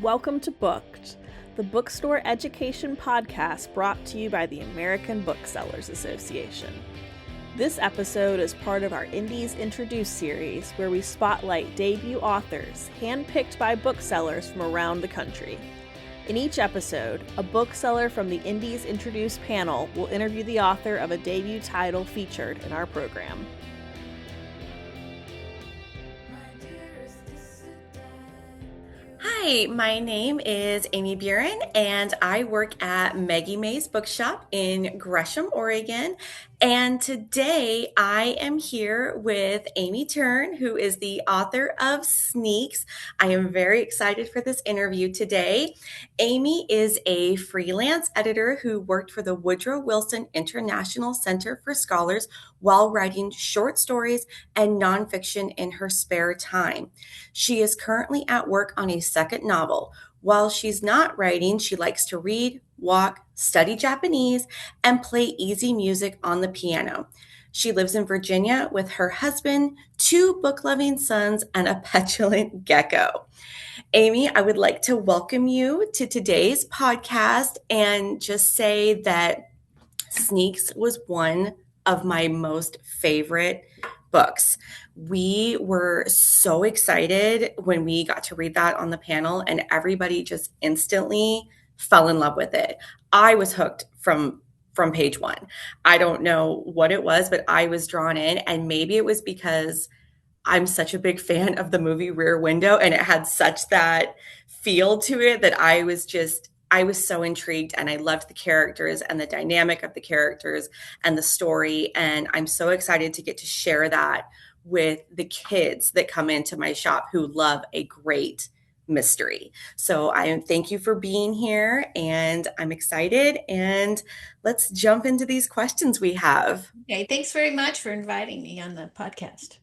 Welcome to Booked, the bookstore education podcast brought to you by the American Booksellers Association. This episode is part of our Indies Introduced series, where we spotlight debut authors handpicked by booksellers from around the country. In each episode, a bookseller from the Indies Introduced panel will interview the author of a debut title featured in our program. Hi, my name is Amy Buren, and I work at Maggie's Bookshop in Gresham, Oregon. And today I am here with Amy Tern, who is the author of Sneaks. I am very excited for this interview today. Amy is a freelance editor who worked for the Woodrow Wilson International Center for Scholars while writing short stories and nonfiction in her spare time. She is currently at work on a second novel. While she's not writing, she likes to read, walk, study Japanese, and play easy music on the piano. She lives in Virginia with her husband, two book-loving sons, and a petulant gecko. Amy, I would like to welcome you to today's podcast and just say that Sneaks was one of my most favorite books. We were so excited when we got to read that on the panel, and everybody just instantly fell in love with it. I was hooked from page one. I don't know what it was, but I was drawn in, and maybe it was because I'm such a big fan of the movie Rear Window, and it had such that feel to it that I was so intrigued, and I loved the characters and the dynamic of the characters and the story. And I'm so excited to get to share that with the kids that come into my shop who love a great mystery. So thank you for being here, and I'm excited. And let's jump into these questions we have. Okay, thanks very much for inviting me on the podcast.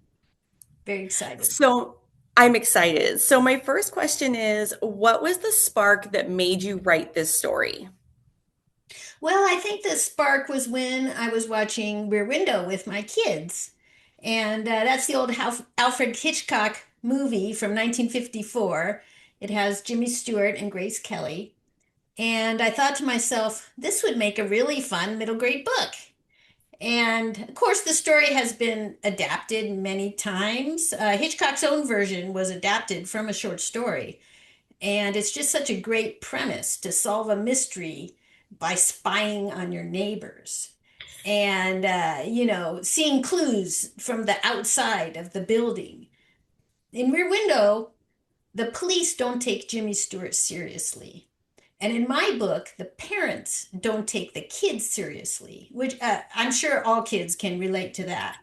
Very excited. So I'm excited. So my first question is, what was the spark that made you write this story? Well, I think the spark was when I was watching Rear Window with my kids. And that's the old Alfred Hitchcock movie from 1954. It has Jimmy Stewart and Grace Kelly. And I thought to myself, this would make a really fun middle grade book. And of course, the story has been adapted many times. Hitchcock's own version was adapted from a short story. And it's just such a great premise to solve a mystery by spying on your neighbors and, seeing clues from the outside of the building. In Rear Window, the police don't take Jimmy Stewart seriously. And in my book, the parents don't take the kids seriously, which I'm sure all kids can relate to that.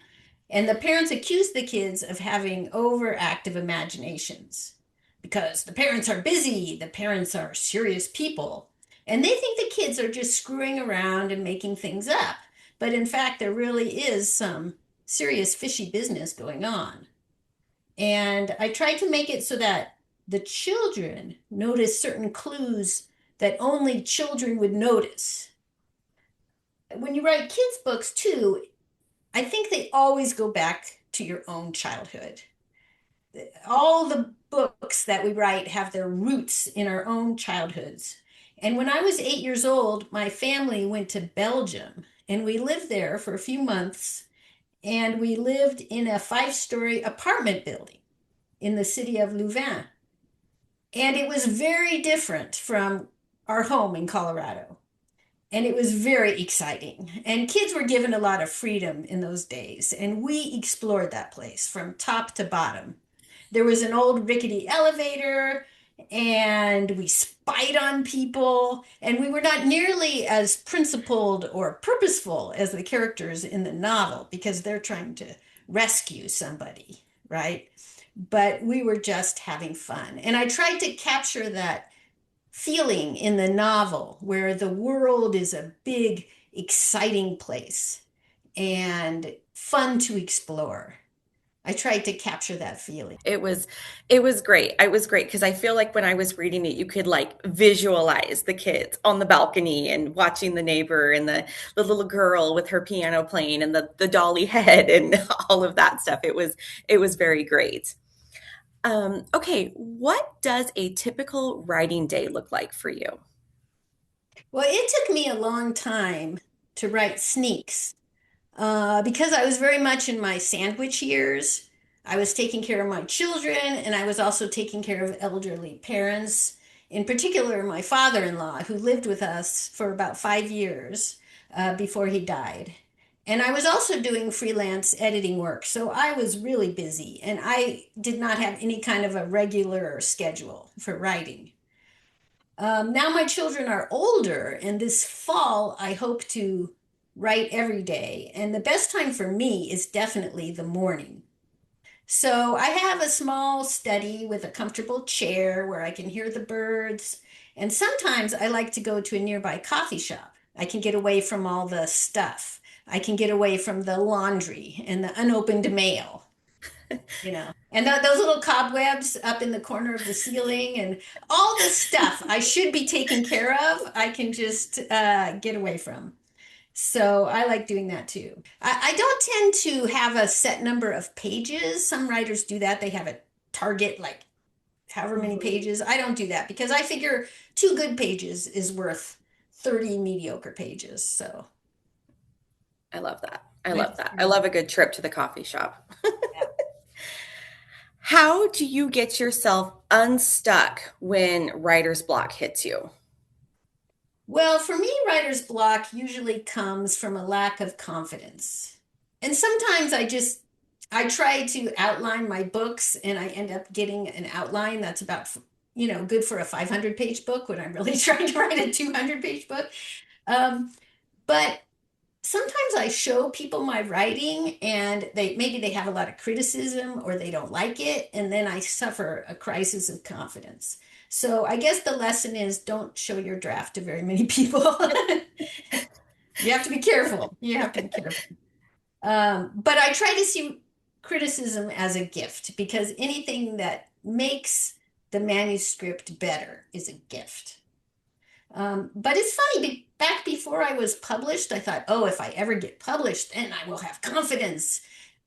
And the parents accuse the kids of having overactive imaginations because the parents are busy, the parents are serious people, and they think the kids are just screwing around and making things up. But in fact, there really is some serious fishy business going on. And I tried to make it so that the children notice certain clues that only children would notice. When you write kids' books too, I think they always go back to your own childhood. All the books that we write have their roots in our own childhoods. And when I was 8 years old, my family went to Belgium, and we lived there for a few months, and we lived in a 5-story apartment building in the city of Louvain. And it was very different from our home in Colorado. And it was very exciting. And kids were given a lot of freedom in those days. And we explored that place from top to bottom. There was an old rickety elevator, and we spied on people. And we were not nearly as principled or purposeful as the characters in the novel, because they're trying to rescue somebody, right? But we were just having fun. And I tried to capture that feeling in the novel where the world is a big, exciting place and fun to explore. I tried to capture that feeling. It was great. It was great because I feel like when I was reading it, you could like visualize the kids on the balcony and watching the neighbor and the little girl with her piano playing and the dolly head and all of that stuff. It was very great. Okay, what does a typical writing day look like for you? Well, it took me a long time to write sneaks because I was very much in my sandwich years. I was taking care of my children and I was also taking care of elderly parents, in particular, my father-in-law, who lived with us for about 5 years before he died. And I was also doing freelance editing work. So I was really busy and I did not have any kind of a regular schedule for writing. Now my children are older, and this fall I hope to write every day. And the best time for me is definitely the morning. So I have a small study with a comfortable chair where I can hear the birds. And sometimes I like to go to a nearby coffee shop. I can get away from all the stuff. I can get away from the laundry and the unopened mail, and those little cobwebs up in the corner of the ceiling and all the stuff I should be taking care of, I can just get away from. So I like doing that too. I don't tend to have a set number of pages. Some writers do that. They have a target, like however many Mhm. pages. I don't do that because I figure 2 good pages is worth 30 mediocre pages. So I love that. I I love just, that. I love a good trip to the coffee shop. yeah. How do you get yourself unstuck when writer's block hits you? Well, for me, writer's block usually comes from a lack of confidence. And sometimes I try to outline my books and I end up getting an outline that's about, good for a 500-page book when I'm really trying to write a 200-page book. Um, but sometimes I show people my writing and they have a lot of criticism or they don't like it, and then I suffer a crisis of confidence. So I guess the lesson is don't show your draft to very many people. You have to be careful. You have to be careful. But I try to see criticism as a gift because anything that makes the manuscript better is a gift. But it's funny, back before I was published, I thought, oh, if I ever get published, then I will have confidence.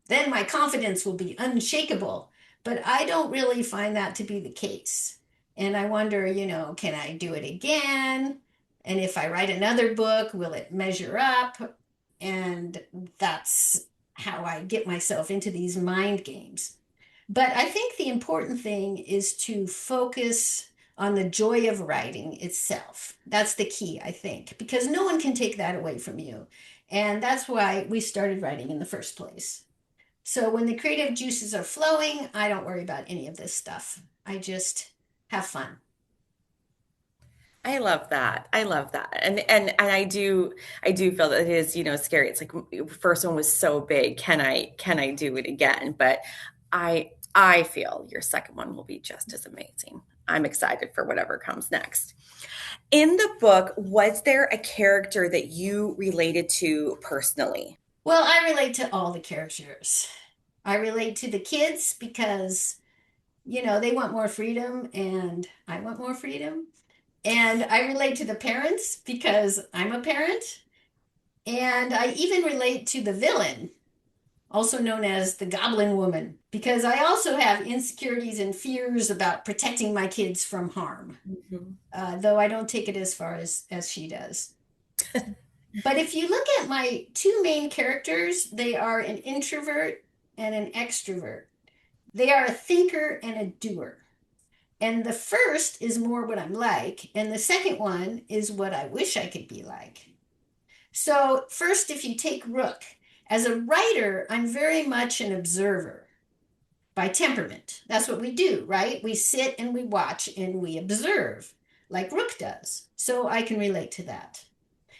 Then my confidence will be unshakable. But I don't really find that to be the case. And I wonder, can I do it again? And if I write another book, will it measure up? And that's how I get myself into these mind games. But I think the important thing is to focus on the joy of writing itself. That's the key, I think, because no one can take that away from you. And that's why we started writing in the first place. So when the creative juices are flowing, I don't worry about any of this stuff. I just have fun. I love that. I love that. And I do feel that it is, scary. It's like first one was so big. Can I do it again? But I feel your second one will be just as amazing. I'm excited for whatever comes next. In the book, was there a character that you related to personally? Well, I relate to all the characters. I relate to the kids because, they want more freedom and I want more freedom. And I relate to the parents because I'm a parent. And I even relate to the villain, also known as the Goblin Woman, because I also have insecurities and fears about protecting my kids from harm, Mhm. though I don't take it as far as she does. But if you look at my two main characters, they are an introvert and an extrovert. They are a thinker and a doer. And the first is more what I'm like, and the second one is what I wish I could be like. So, first, if you take Rook, as a writer, I'm very much an observer by temperament. That's what we do, right? We sit and we watch and we observe, like Rook does. So, I can relate to that.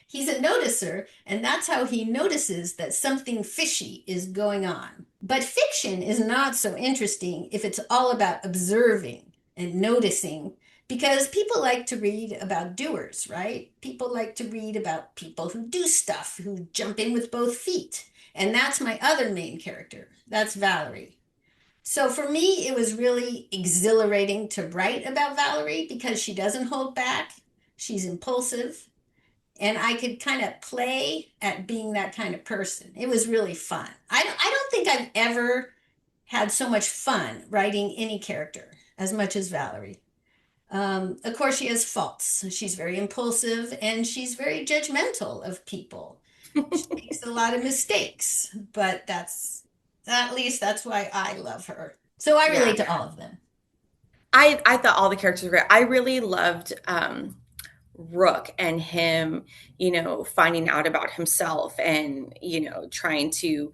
He's a noticer, and that's how he notices that something fishy is going on. But fiction is not so interesting if it's all about observing and noticing, because people like to read about doers, right? People like to read about people who do stuff, who jump in with both feet. And that's my other main character. That's Valerie. So for me, it was really exhilarating to write about Valerie because she doesn't hold back. She's impulsive and I could kind of play at being that kind of person. It was really fun. I don't think I've ever had so much fun writing any character as much as Valerie. Of course, she has faults. She's very impulsive and she's very judgmental of people. She makes a lot of mistakes, but at least that's why I love her. So I Yeah. relate to all of them. I thought all the characters were great. I really loved Rook and him, finding out about himself and, trying to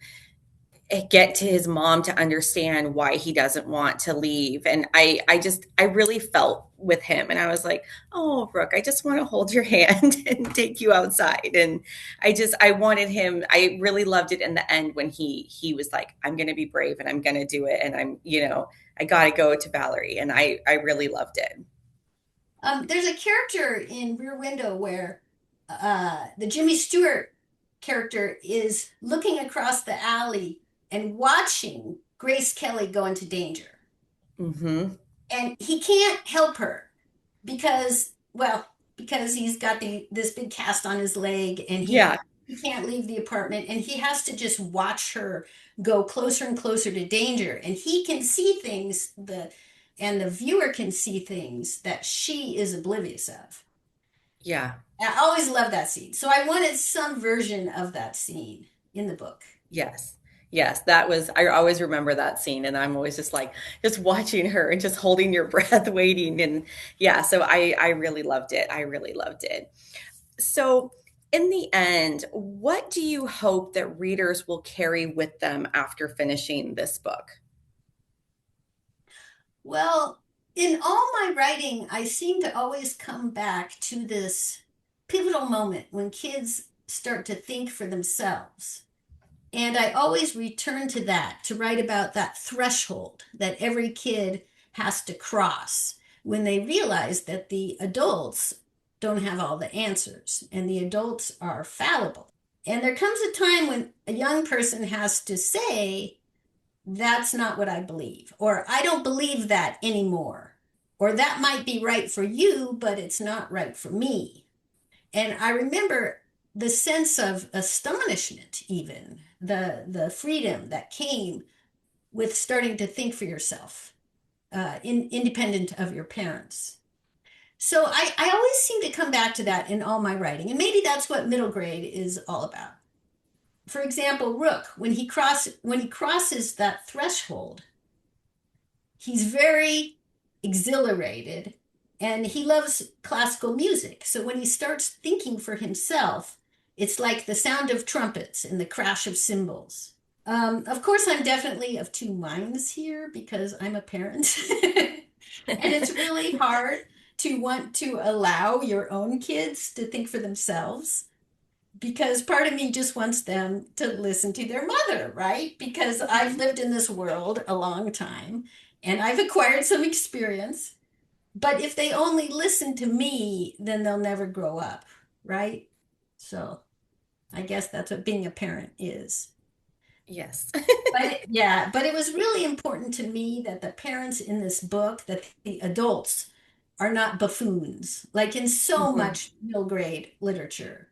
get to his mom to understand why he doesn't want to leave. And I really felt with him, and I was like, oh, Rook, I just want to hold your hand and take you outside. And I wanted him. I really loved it in the end when he was like, I'm going to be brave and I'm going to do it. And I got to go to Valerie. And I really loved it. There's a character in Rear Window where the Jimmy Stewart character is looking across the alley and watching Grace Kelly go into danger. Hmm. And he can't help her because, well, because he's got this big cast on his leg and Yeah. he can't leave the apartment and he has to just watch her go closer and closer to danger. And he can see things and the viewer can see things that she is oblivious of. Yeah. I always love that scene. So I wanted some version of that scene in the book. Yes. Yes, I always remember that scene, and I'm always just like, just watching her and just holding your breath, waiting. And yeah, so I really loved it. I really loved it. So in the end, what do you hope that readers will carry with them after finishing this book? Well, in all my writing, I seem to always come back to this pivotal moment when kids start to think for themselves. And I always return to that to write about that threshold that every kid has to cross when they realize that the adults don't have all the answers and the adults are fallible. And there comes a time when a young person has to say, that's not what I believe, or I don't believe that anymore, or that might be right for you, but it's not right for me. And I remember the sense of astonishment, even the freedom that came with starting to think for yourself, independent of your parents. So I always seem to come back to that in all my writing, and maybe that's what middle grade is all about. For example, Rook, when he crosses that threshold, he's very exhilarated and he loves classical music. So when he starts thinking for himself, it's like the sound of trumpets and the crash of cymbals. Of course, I'm definitely of two minds here because I'm a parent. And it's really hard to want to allow your own kids to think for themselves because part of me just wants them to listen to their mother, right? Because I've lived in this world a long time and I've acquired some experience. But if they only listen to me, then they'll never grow up, right? So I guess that's what being a parent is. Yes. But it was really important to me that the parents in this book, that the adults are not buffoons, like in so Mhm. much middle grade literature.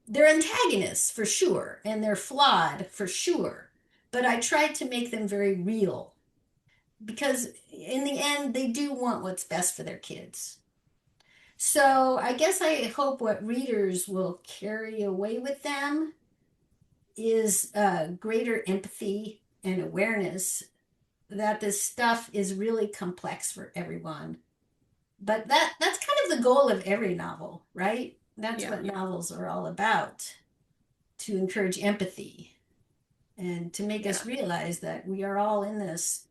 They're antagonists for sure, and they're flawed for sure. But I tried to make them very real because in the end, they do want what's best for their kids. So I guess I hope what readers will carry away with them is greater empathy and awareness that this stuff is really complex for everyone. But that's kind of the goal of every novel, right? That's Yeah. what novels are all about, to encourage empathy and to make Yeah. us realize that we are all in this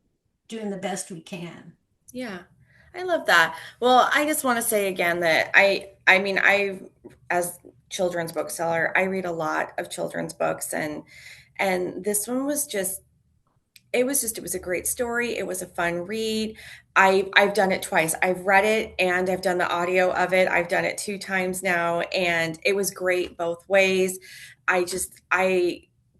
doing the best we can. Yeah. I love that. Well, I just want to say again that I mean, as children's bookseller, I read a lot of children's books, and this one was just it was a great story. It was a fun read. I've done it twice. I've read it and I've done the audio of it. I've done it two times now, and it was great both ways. I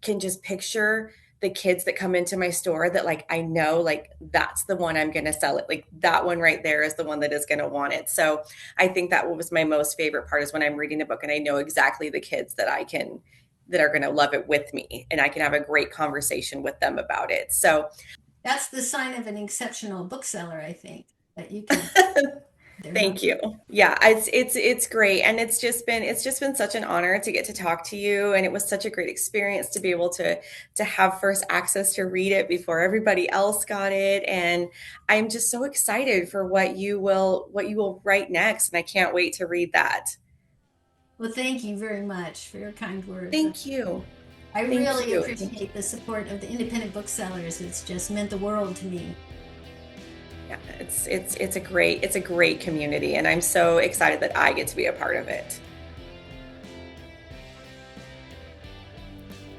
can just picture the kids that come into my store that, like, I know, like, that's the one I'm going to sell it. Like, that one right there is the one that is going to want it. So I think that was my most favorite part, is when I'm reading a book and I know exactly the kids that I can that are going to love it with me, and I can have a great conversation with them about it. So that's the sign of an exceptional bookseller, I think, that you can. Thank you. Yeah, it's great, and it's just been such an honor to get to talk to you, and it was such a great experience to be able to have first access to read it before everybody else got it, and I'm just so excited for what you will write next, and I can't wait to read that. Well, thank you very much for your kind words. Thank you. I Thank really you. appreciate the support of the independent booksellers. It's just meant the world to me. Yeah, it's a great community, and I'm so excited that I get to be a part of it.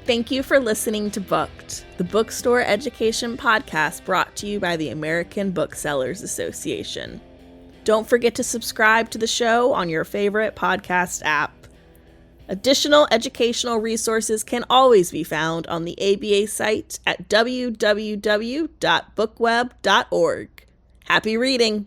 Thank you for listening to Booked, the bookstore education podcast brought to you by the American Booksellers Association. Don't forget to subscribe to the show on your favorite podcast app. Additional educational resources can always be found on the ABA site at www.bookweb.org. Happy reading!